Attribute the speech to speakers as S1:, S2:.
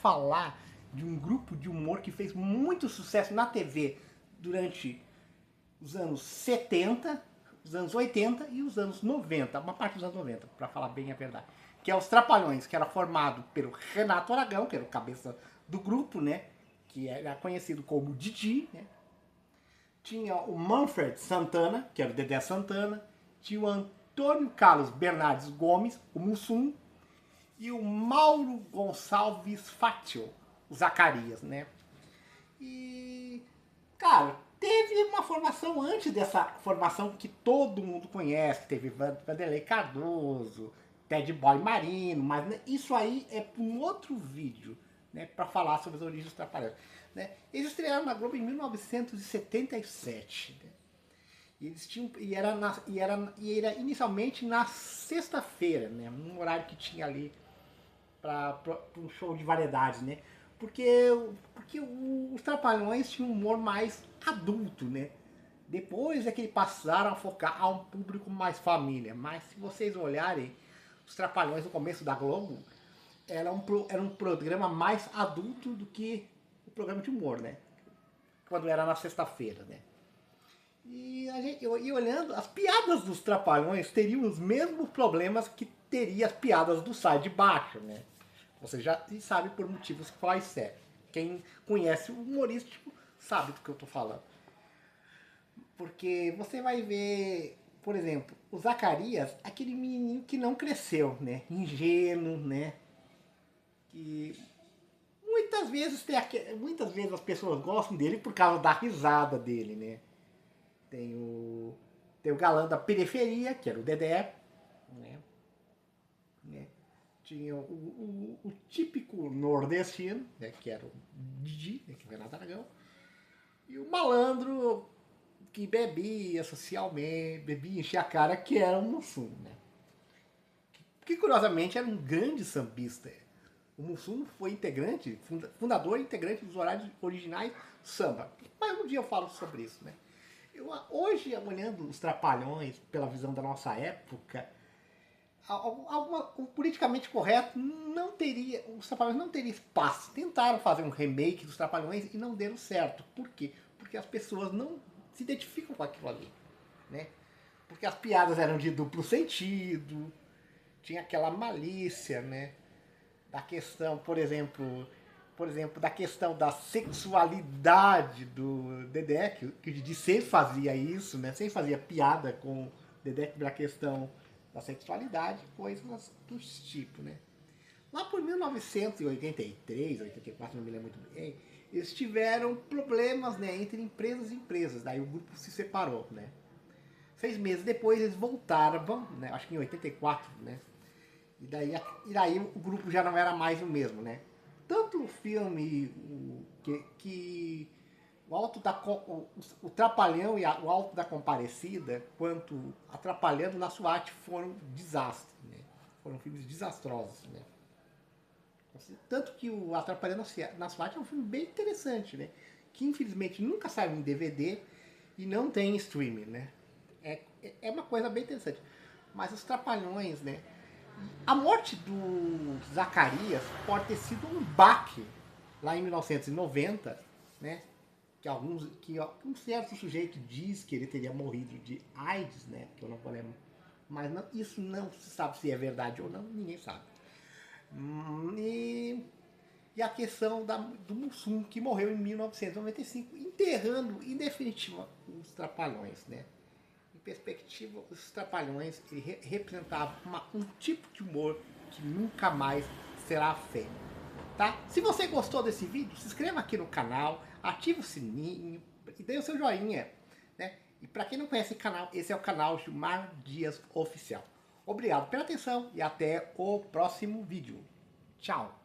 S1: falar de um grupo de humor que fez muito sucesso na TV durante os anos 70, os anos 80 e os anos 90, uma parte dos anos 90, para falar bem a verdade. Que é os Trapalhões, que era formado pelo Renato Aragão, que era o cabeça do grupo, né? Que era conhecido como Didi, né? Tinha o Manfred Santana, que era o Dedé Santana. Tinha o Antônio Carlos Bernardes Gomes, o Mussum. E o Mauro Gonçalves Fátio, o Zacarias, né? E, cara, teve uma formação antes dessa formação que todo mundo conhece. Teve Vanderlei Cardoso, Ted Boy Marino, mas né, isso aí é para um outro vídeo, né, para falar sobre as origens dos Trapalhões. Né? Eles estrearam na Globo em 1977. Né? E eles tinham, era inicialmente na sexta-feira, né, num horário que tinha ali para um show de variedades, né? Porque os Trapalhões tinham um humor mais adulto, né? Depois é que eles passaram a focar a um público mais família. Mas se vocês olharem, os Trapalhões no começo da Globo era um programa mais adulto do que o programa de humor, né? Quando era na sexta-feira, né? E olhando, as piadas dos Trapalhões teriam os mesmos problemas que teria as piadas do Sai de Baixo, né? Você já sabe por motivos quais é. Quem conhece o humorístico sabe do que eu tô falando. Porque você vai ver, por exemplo, o Zacarias, aquele menininho que não cresceu, né? Ingênuo, né? Que muitas vezes as pessoas gostam dele por causa da risada dele, né? Tem o galã da periferia, que era o Dedé, né? Tinha o típico nordestino, né, que era o Didi, né, que era o Renato Aragão, e o malandro que bebia socialmente, bebia, enchia a cara, que era o Mussum, né? Que curiosamente era um grande sambista. O Mussum foi integrante, fundador e integrante dos horários originais samba. Mas um dia eu falo sobre isso, né? Hoje, olhando os Trapalhões pela visão da nossa época, o politicamente correto não teria, os Trapalhões não teriam espaço. Tentaram fazer um remake dos Trapalhões e não deram certo. Por quê? Porque as pessoas não se identificam com aquilo ali, né? Porque as piadas eram de duplo sentido, tinha aquela malícia, né? Da questão, por exemplo, da questão da sexualidade do Dedé, que o Didi sempre fazia isso, né? Sempre fazia piada com o Dedé da questão da sexualidade, coisas do tipo, né? Lá por 1983, 84, não me lembro muito bem, eles tiveram problemas, né, entre empresas e empresas, daí o grupo se separou, né? 6 meses depois eles voltaram, né, acho que em 84, né? E daí o grupo já não era mais o mesmo, né? Tanto o filme que o Trapalhão e o Alto da Comparecida, quanto Atrapalhando na SWAT foram desastres, né? Foram filmes desastrosos, né? Tanto que o Atrapalhando na SWAT é um filme bem interessante, né? Que infelizmente nunca saiu em DVD e não tem streaming, né? É uma coisa bem interessante. Mas os Trapalhões, né? A morte do Zacarias pode ter sido um baque lá em 1990, né? Que um certo sujeito diz que ele teria morrido de AIDS, né? Que eu não lembro. Mas não, isso não se sabe se é verdade ou não, ninguém sabe. E a questão do Mussum, que morreu em 1995, enterrando em definitiva os Trapalhões, né? Em perspectiva, os Trapalhões representavam um tipo de humor que nunca mais será feito. Tá? Se você gostou desse vídeo, se inscreva aqui no canal, ative o sininho e dê o seu joinha. Né? E para quem não conhece o canal, esse é o canal Gilmar Dias Oficial. Obrigado pela atenção e até o próximo vídeo. Tchau!